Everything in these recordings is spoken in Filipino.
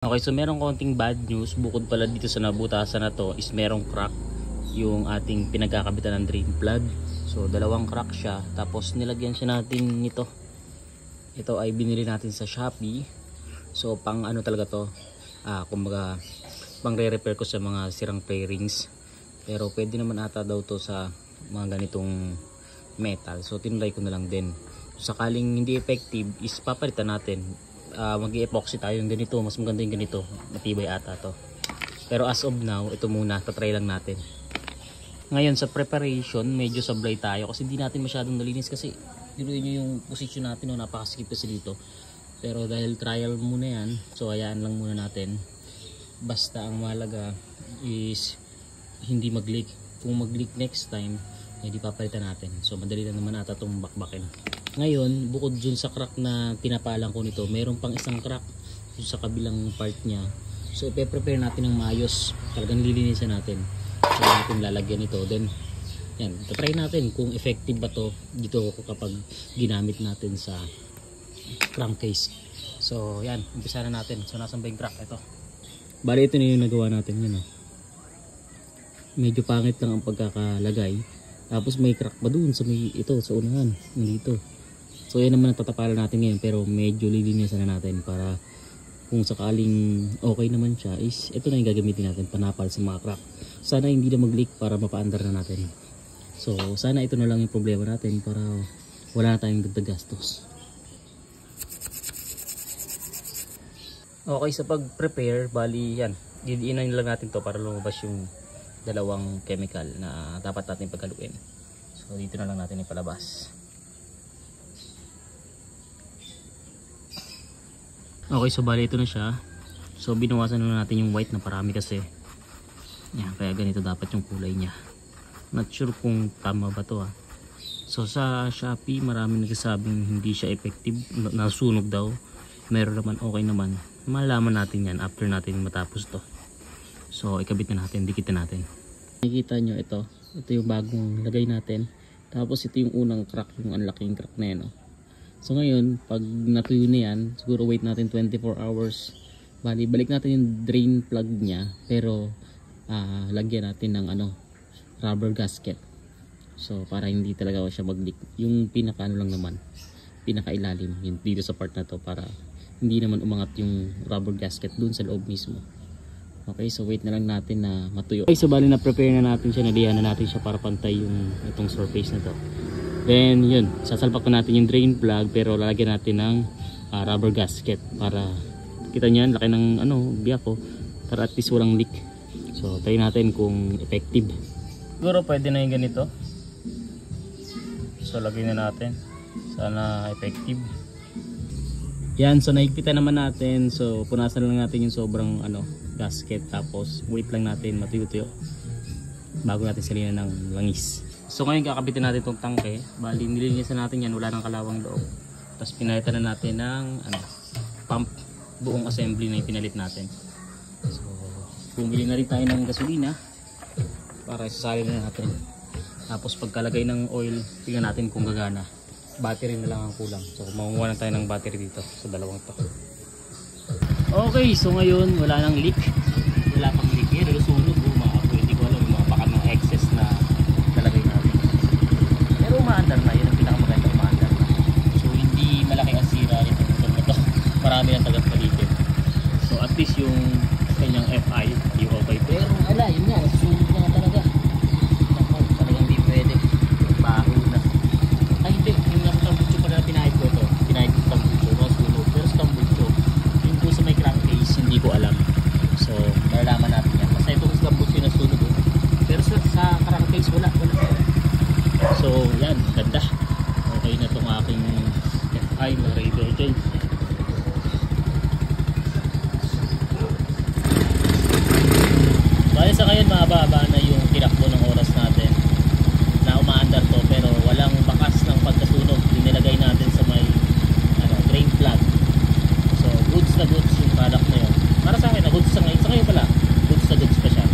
Okay, so merong konting bad news. Bukod pala dito sa nabutasan na to is merong crack yung ating pinagkakabitan ng drain plug. So dalawang crack siya, tapos nilagyan siya natin nito. Ito ay binili natin sa Shopee. So pang ano talaga to, kumbaga pang re-repair ko sa mga sirang fairings. Pero pwede naman ata daw to sa mga ganitong metal. So tinry ko na lang din. So, sakaling hindi effective is papalitan natin. Mag-epoxy tayo yung ganito, mas maganda yung ganito, matibay ata to. Pero as of now, ito muna, tatry lang natin. Ngayon sa preparation, medyo sablay tayo kasi hindi natin masyadong nalinis kasi diruin nyo yung position natin, no, napakaskip kasi dito. Pero dahil trial muna yan, so hayaan lang muna natin. Basta ang mahalaga is hindi mag-leak. Kung mag-leak next time, hindi papalitan natin. So madali lang naman ata itong bakbakin. Ngayon, bukod dun sa crack na tinapalan ko nito, meron pang isang crack dun sa kabilang part niya. So ipe-prepare natin ng maayos. Talagang lilinisan natin. So natin lalagyan ito. Then, yan, try natin kung effective ba to dito kapag ginamit natin sa crankcase. So yan, umpisa na natin. So nasan ba yung crack? Ito. Bali ito na yung nagawa natin yun. Medyo pangit lang ang pagkakalagay. Tapos may crack pa dun sa may ito, sa unahan, dito. So yan naman ang tatapalan natin ngayon, pero medyo lilinisan na natin para kung sakaling okay naman siya is ito na yung gagamitin natin, panapal sa mga crack. Sana hindi na mag-leak para mapaandar na natin. So sana ito na lang yung problema natin para wala na tayong dagdag gastos. Okay, sa pag-prepare, bali yan, didiinan lang natin to para lumabas yung dalawang chemical na dapat natin paghaluin. So dito na lang natin ipalabas. Okay, so bali ito na siya. So binawasan na natin yung white na parami kasi. Yan, kaya ganito dapat yung kulay niya. Not sure kung tama ba to . So sa Shopee marami nagsasabing hindi siya effective, nasunog daw. Meron naman okay naman. Malalaman natin yan after natin matapos to. So ikabit na natin, dikit na natin. Nakikita nyo ito. Ito yung bagong lagay natin. Tapos ito yung unang crack, yung unlaking crack na yan. So ngayon, pag natuyo na yan, siguro wait natin 24 hours. Bali, balik natin yung drain plug niya. Pero lagyan natin ng rubber gasket. So para hindi talaga siya mag-leak. Yung pinaka lang naman, pinakailalim yun, dito sa part na to, para hindi naman umangat yung rubber gasket dun sa loob mismo. Okay, so wait na lang natin na matuyo. Okay, so bali na prepare na natin siya, nadihan na natin siya para pantay yung itong surface na to. Then yun, sasalpak na natin yung drain plug, pero lalagyan natin ng rubber gasket para kita niyan, laki ng biyako, para at least walang leak. So try natin kung effective. Siguro pwede na yung ganito. So lagyan na natin, sana effective. Yan, so naigpitan naman natin. So punasan lang natin yung sobrang gasket, tapos wait lang natin matuyo-tuyo bago natin salinan ng langis. So ngayon kakabitin natin itong tangke. Bali nilinisan natin yan, wala nang kalawang loob. Tapos pinalitan na natin ng pump, buong assembly na yung pinalit natin. So bumili na rin tayo ng gasolina para isasalin na natin. Tapos pagkalagay ng oil, tingnan natin kung gagana. Battery na lang ang kulang. So makukuha na tayo ng battery dito sa dalawang to. Okay, so ngayon wala nang leak. Wala pang leak. Pero sunog, hindi ko alam, baka ng excess na talagay natin. Pero umaandar na, yun ang pinakamaganda, umaandar na. So hindi malaki ang sira nito. Marami ang tagat paligid. So at least yung kanyang FI, yung okay. Pero yun nga, sunog na talaga. Talagang hindi pwede. Baho na. Ay hindi, yung nasa tambutso pa na pinahid ko ito. Pinahid ko tambutso, sunog. Pero sa tambutso, yung po sa may crankcase, hindi ko alam. So malalaman natin yan. Basta itong tambutso na sunog. Pero sa crankcase, wala. So yan, ganda. Okay na itong aking FI na radar dyan. Bale sa ngayon mahaba na yung tinakbo ng oras natin na umaandar to, pero walang bakas ng pagkasunog. Dinilagay natin sa may drain plug. So goods na goods yung product na yun. Para sa akin, goods sa ngayon pala, goods na goods pa siya.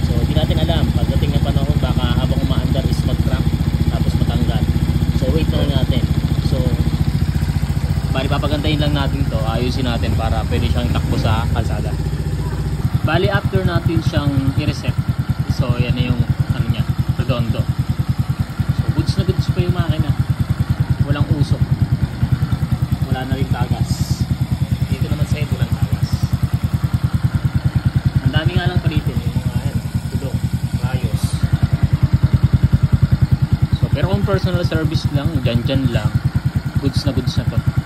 So hindi natin alam, pagdating ng panahon baka habang umaandar is mag-crack tapos matanggal. So wait na natin. So bali papagandahin lang natin to, ayusin ayusin natin para pwede siyang takbo sa kalsada. Bali after natin siyang i-reset, so yan na yung ano niya, redondo. So goods na goods pa yung makina, walang usok, wala na rin tagas. Dito naman sa head walang tagas. Ang dami nga lang palitin yung mga gulong, rayos. So pero kung personal service lang, dyan lang, goods na to.